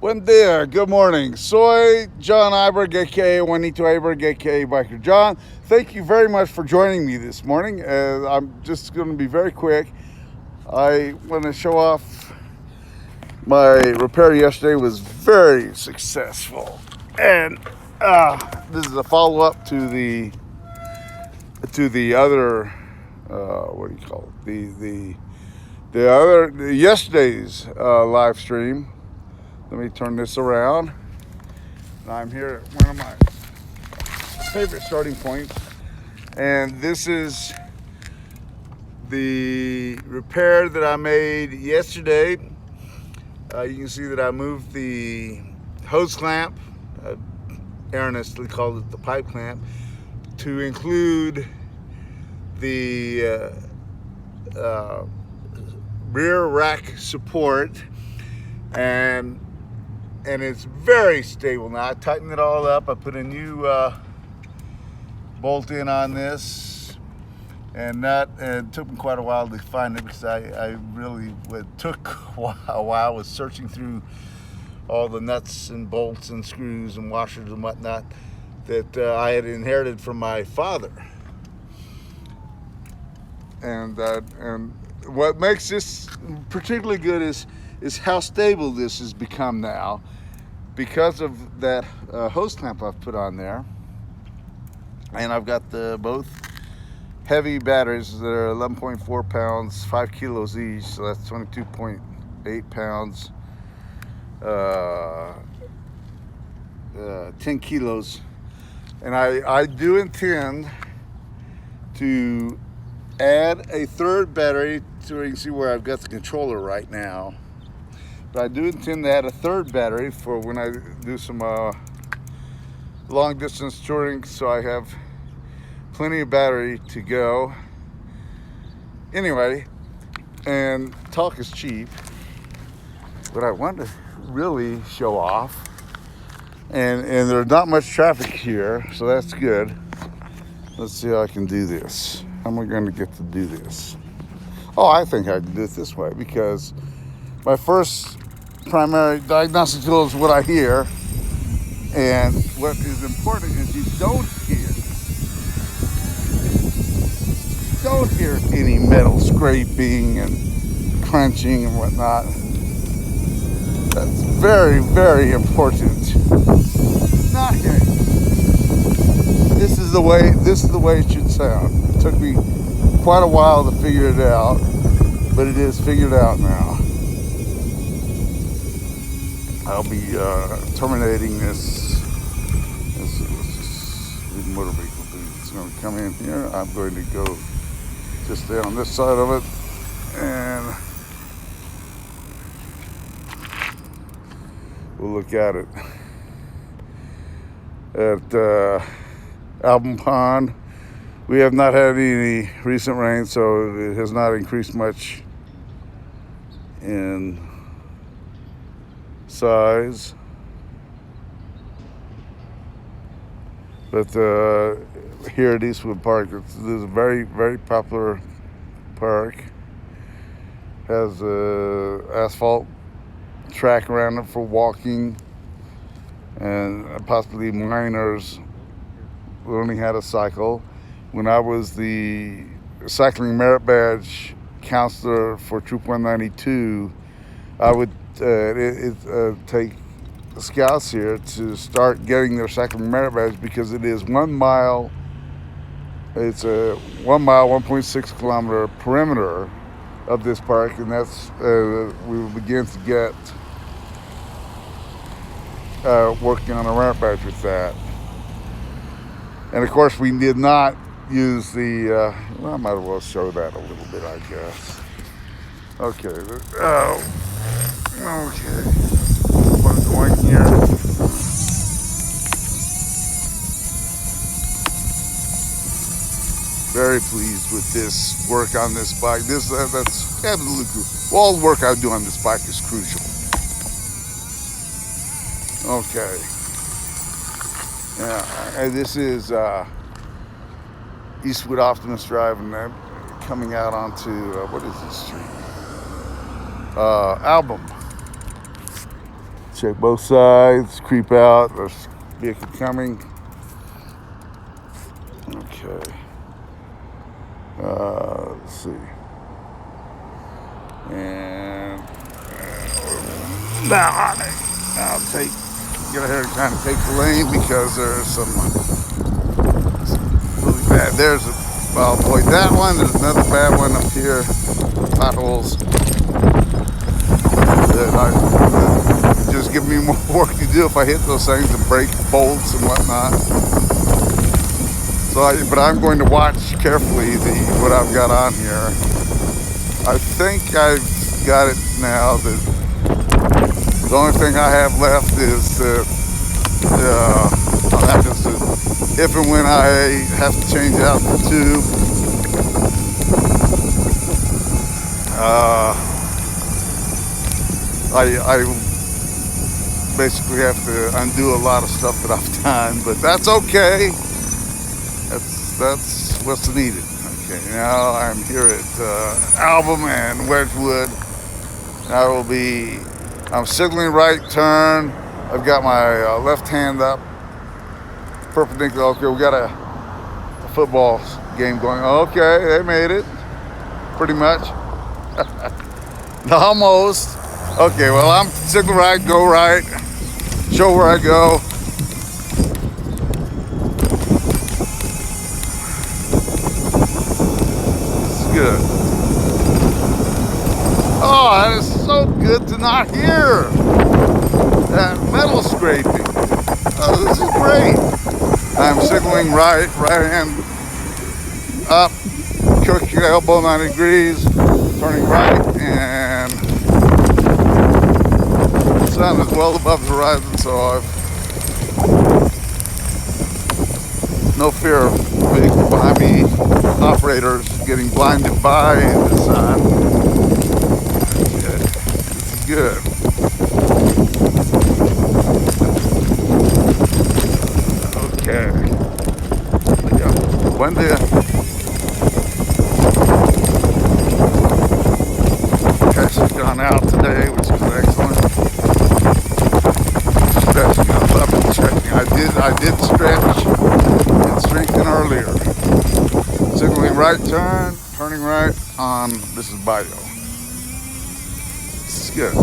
Buen dia, good morning. Soy John Iberg, aka Juanito Iberg, aka Biker John. Thank you very much for joining me this morning. I'm just going to be very quick. I want to show off my repair yesterday was very successful, and this is a follow up to the other what do you call it? The yesterday's live stream. Let me turn this around. I'm here at one of my favorite starting points, and this is the repair that I made yesterday. You can see that I moved the hose clamp, erroneously called it the pipe clamp, to include the rear rack support, and it's very stable now. I tightened it all up. I put a new bolt in on this and nut, and it took me quite a while to find it because I really, what took a while was searching through all the nuts and bolts and screws and washers and whatnot that I had inherited from my father. And what makes this particularly good is how stable this has become now, because of that hose clamp I've put on there. And I've got both heavy batteries that are 11.4 pounds, 5 kilos each, so that's 22.8 pounds, 10 kilos. And I do intend to add a third battery so you can see where I've got the controller right now. But I do intend to add a third battery for when I do some long distance touring, so I have plenty of battery to go. Anyway, and talk is cheap, but I want to really show off. And there's not much traffic here, so that's good. Let's see how I can do this. How am I going to get to do this? Oh, I think I can do it this way, because my first primary diagnostic tool is what I hear. And what is important is you don't hear any metal scraping and crunching and whatnot. That's very, very important. Not hearing. This is the way it should sound. It took me quite a while to figure it out, but it is figured out now. I'll be terminating this motor vehicle. It's going to come in here. I'm going to go just stay on this side of it, and we'll look at it. At Album Pond, we have not had any recent rain, so it has not increased much in size. But here at Eastwood Park, this is a very, very popular park. Has a asphalt track around it for walking, and possibly minors learning how to cycle. When I was the cycling merit badge counselor for Troop 192, I would take scouts here to start getting their cycling merit badge, because it is 1 mile. It's a 1 mile, 1.6 kilometer perimeter of this park, and that's we will begin to get working on a merit badge with that. And of course, we did not use the. Well, I might as well show that a little bit, I guess. Okay. Okay. I'm going here. Very pleased with this work on this bike. That's absolutely crucial. All the work I do on this bike is crucial. Okay. Yeah, this is Eastwood Optimus Drive, and I'm coming out onto what is this street? Album. Check both sides, creep out, there's a vehicle coming. Okay. Let's see. And now I'll get ahead and kind of take the lane because there's some really bad. I'll avoid that one. There's another bad one up here. Potholes. That just give me more work to do if I hit those things and break bolts and whatnot. But I'm going to watch carefully what I've got on here. I think I've got it now. The only thing I have left is if and when I have to change out the tube, I basically have to undo a lot of stuff that I've done, but that's okay. That's what's needed. Okay, now I'm here at Album and Wedgwood. I'm signaling right turn. I've got my left hand up, perpendicular. Okay, we got a football game going. Okay, they made it, pretty much. Almost. Okay, well, I'm signal right, go right, show where I go. Good. Oh, that is so good to not hear that metal scraping. Oh, this is great. I'm signaling right hand up, cook your elbow 90 degrees, turning right, and the sun is well above the horizon, so I've no fear of vehicles behind me, operators getting blinded by the sun. Okay, this is good. Okay. Yeah. Buen dia. Cash has gone out today, which is excellent. Stretching, I love it, stretching. I did stretch and strengthen earlier. Signaling right turn, turning right on, this is Bio. This is good.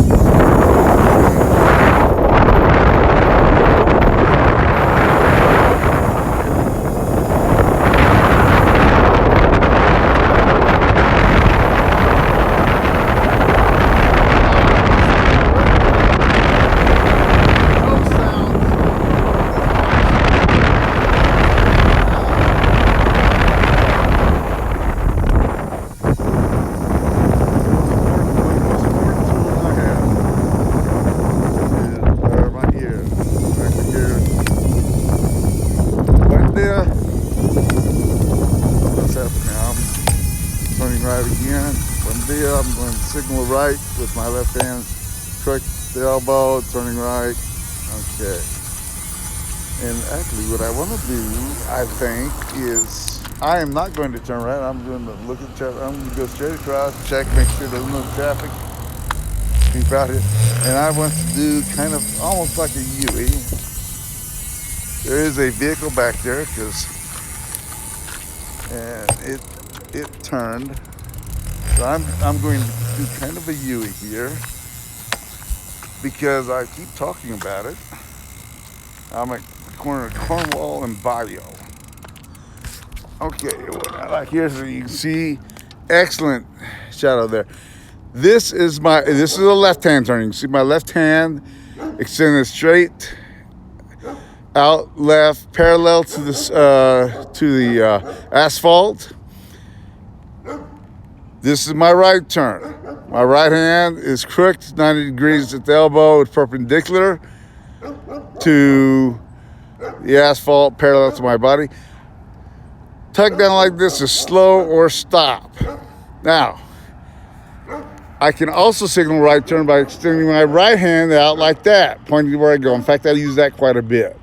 Again, I'm going to signal right with my left hand, correct the elbow, turning right. Okay. And actually what I want to do, I think, is I am not going to turn right. I'm going to look at traffic. I'm going to go straight across, check, make sure there's no traffic. Keep out here. And I want to do kind of almost like a U-E. There is a vehicle back there and it turned. So I'm going to do kind of a U-E here because I keep talking about it. I'm at the corner of Cornwall and Bayou. Okay, like here, so you can see, excellent shadow there. This is a left-hand turn. You can see my left hand extended straight out left, parallel to the asphalt. This is my right turn. My right hand is crooked 90 degrees at the elbow. It's perpendicular to the asphalt, parallel to my body. Tuck down like this is slow or stop. Now, I can also signal right turn by extending my right hand out like that, pointing to where I go. In fact, I use that quite a bit.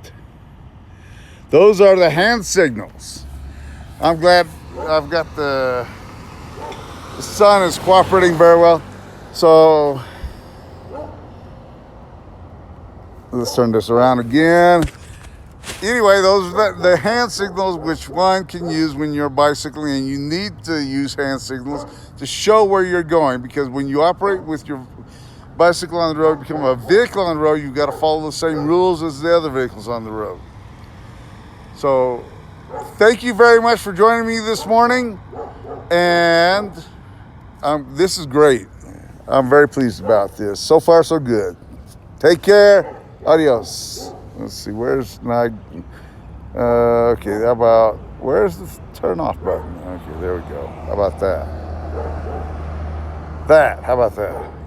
Those are the hand signals. I'm glad I've got the sun is cooperating very well. So Let's turn this around again. Anyway, those are the hand signals which one can use when you're bicycling, and you need to use hand signals to show where you're going, because when you operate with your bicycle on the road, become a vehicle on the road, you've got to follow the same rules as the other vehicles on the road. So thank you very much for joining me this morning, and this is great. I'm very pleased about this. So far, so good. Take care. Adios. Let's see, where's my, okay, how about, where's the turn off button? Okay, there we go. How about that? How about that?